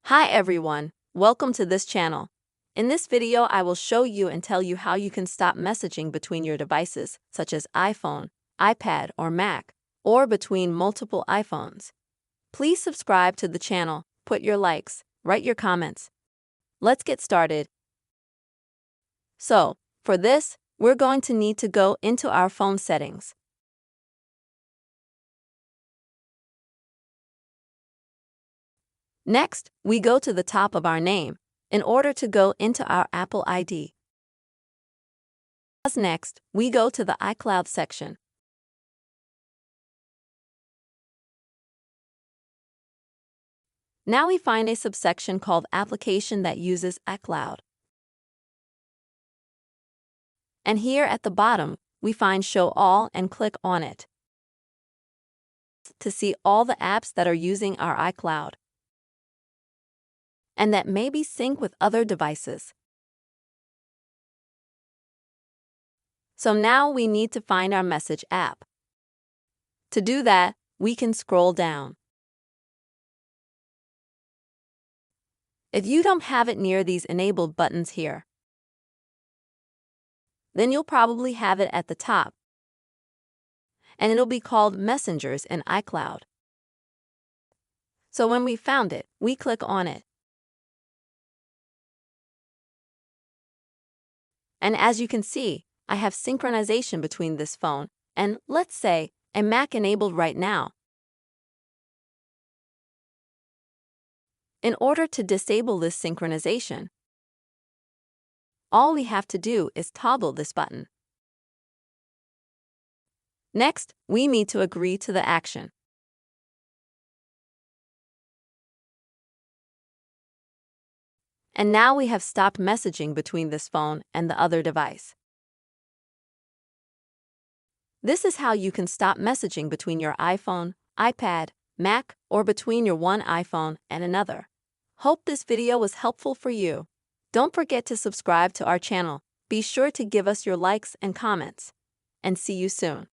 Hi everyone, welcome to this channel. In this video, I will show you and tell you how you can stop messaging between your devices, such as iPhone, iPad, or Mac, or between multiple iPhones. Please subscribe to the channel, put your likes, write your comments. Let's get started. So, for this, we're going to need to go into our phone settings. Next, we go to the top of our name in order to go into our Apple ID. Next, we go to the iCloud section. Now we find a subsection called Application that uses iCloud. And here at the bottom, we find Show All and click on it to see all the apps that are using our iCloud and that may be synced with other devices. So now we need to find our Message app. To do that, we can scroll down. If you don't have it near these enabled buttons here, then you'll probably have it at the top, and it'll be called Messengers in iCloud. So when we found it, we click on it. And as you can see, I have synchronization between this phone and, let's say, a Mac enabled right now. In order to disable this synchronization, all we have to do is toggle this button. Next, we need to agree to the action. And now we have stopped messaging between this phone and the other device. This is how you can stop messaging between your iPhone, iPad, Mac, or between your one iPhone and another. Hope this video was helpful for you. Don't forget to subscribe to our channel. Be sure to give us your likes and comments. And see you soon.